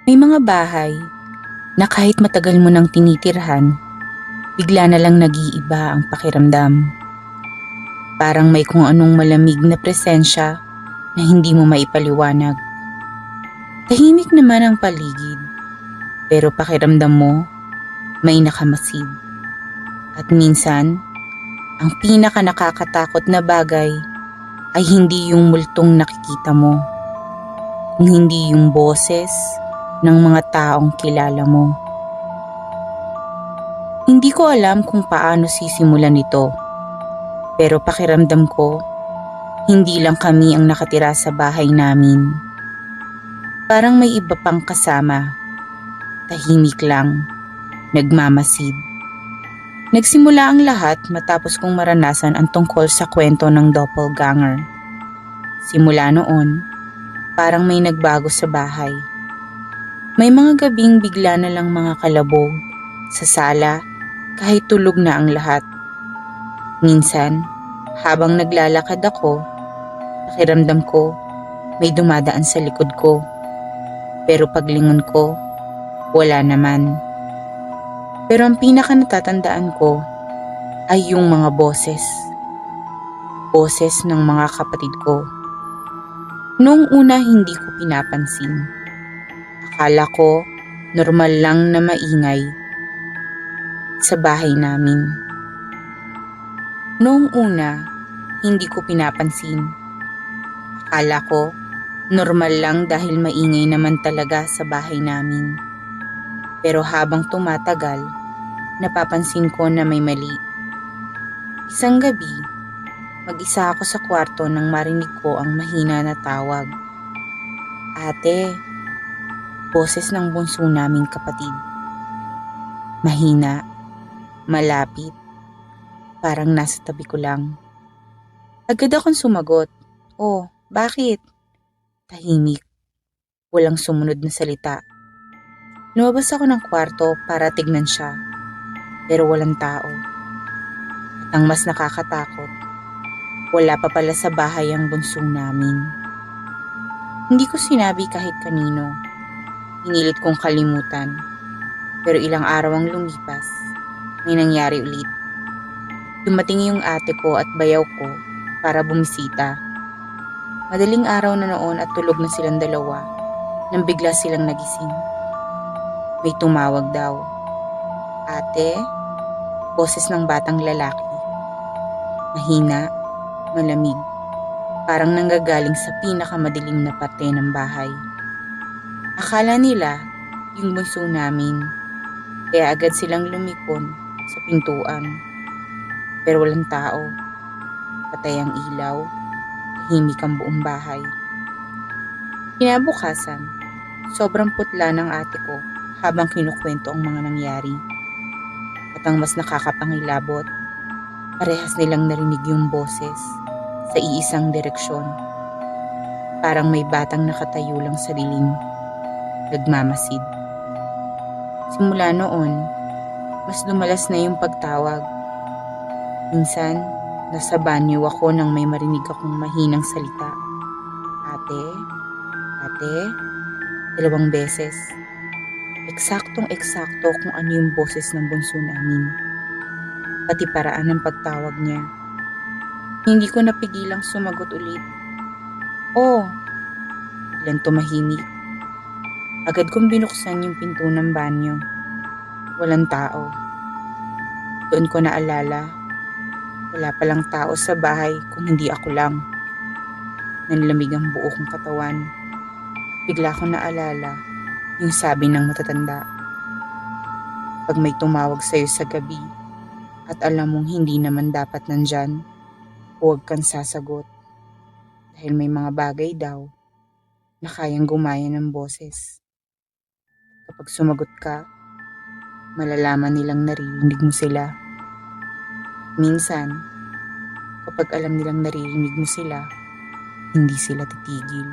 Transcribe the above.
May mga bahay na kahit matagal mo nang tinitirhan, bigla na lang nag-iiba ang pakiramdam. Parang may kung anong malamig na presensya na hindi mo maipaliwanag. Tahimik naman ang paligid, pero pakiramdam mo may nakamasid. At minsan, ang pinaka nakakatakot na bagay ay hindi yung multong nakikita mo, kung hindi yung boses ng mga taong kilala mo. Hindi ko alam kung paano sisimulan ito, pero pakiramdam ko, hindi lang kami ang nakatira sa bahay namin. Parang may iba pang kasama, tahimik lang, nagmamasid. Nagsimula ang lahat matapos kong maranasan ang tungkol sa kwento ng doppelganger. Simula noon, parang may nagbago sa bahay. May mga gabing bigla na lang mga kalabog sa sala kahit tulog na ang lahat. Minsan, habang naglalakad ako, pakiramdam ko may dumadaan sa likod ko. Pero paglingon ko, wala naman. Pero ang pinaka natatandaan ko ay yung mga boses. Boses ng mga kapatid ko. Noong una hindi ko pinapansin. Akala ko normal lang na maingay sa bahay namin. Noong una hindi ko pinapansin. Akala ko normal lang dahil maingay naman talaga sa bahay namin. Pero habang tumatagal, napapansin ko na may mali. Isang gabi, mag-isa ako sa kwarto nang marinig ko ang mahina na tawag. Ate, boses ng bunso naming kapatid. Mahina, malapit, parang nasa tabi ko lang. Agad akong sumagot. Oh, bakit? Tahimik, walang sumunod na salita. Lumabas ako ng kwarto para tignan siya, pero walang tao. At ang mas nakakatakot, wala pa pala sa bahay ang bunso namin. Hindi ko sinabi kahit kanino. Pinilit kong kalimutan. Pero ilang araw ang lumipas, may nangyari ulit. Dumating yung ate ko at bayaw ko para bumisita. Madaling araw na noon at tulog na silang dalawa nang bigla silang nagising. May tumawag daw. Ate, boses ng batang lalaki. Mahina, malamig, parang nanggagaling sa pinakamadilim na parte ng bahay. Akala nila yung bunso namin, kaya agad silang lumikon sa pintuan. Pero walang tao, patay ang ilaw, tahimik ang buong bahay. Kinabukasan, sobrang putla ng ate ko habang kinukwento ang mga nangyari. At ang mas nakakapangilabot, parehas nilang narinig yung boses sa iisang direksyon. Parang may batang nakatayo lang sa dilim, nagmamasid. Simula noon, mas lumalas na yung pagtawag. Minsan, nasa banyo ako nang may marinig akong mahinang salita. Ate, ate, 2 beses. Eksaktong-eksakto kung ano yung boses ng bunso namin. Pati paraan ng pagtawag niya. Hindi ko napigilang sumagot ulit. Oh, biglang tumahimik. Agad kong binuksan yung pinto ng banyo. Walang tao. Doon ko naalala, wala palang tao sa bahay kung hindi ako lang. Nanlamig ang buo kong katawan. Bigla ko naalala yung sabi ng matatanda. Pag may tumawag sa'yo sa gabi at alam mong hindi naman dapat nandyan, huwag kang sasagot. Dahil may mga bagay daw na kayang gumaya ng boses. Kapag sumagot ka, malalaman nilang naririnig mo sila. Minsan, kapag alam nilang naririnig mo sila, hindi sila titigil.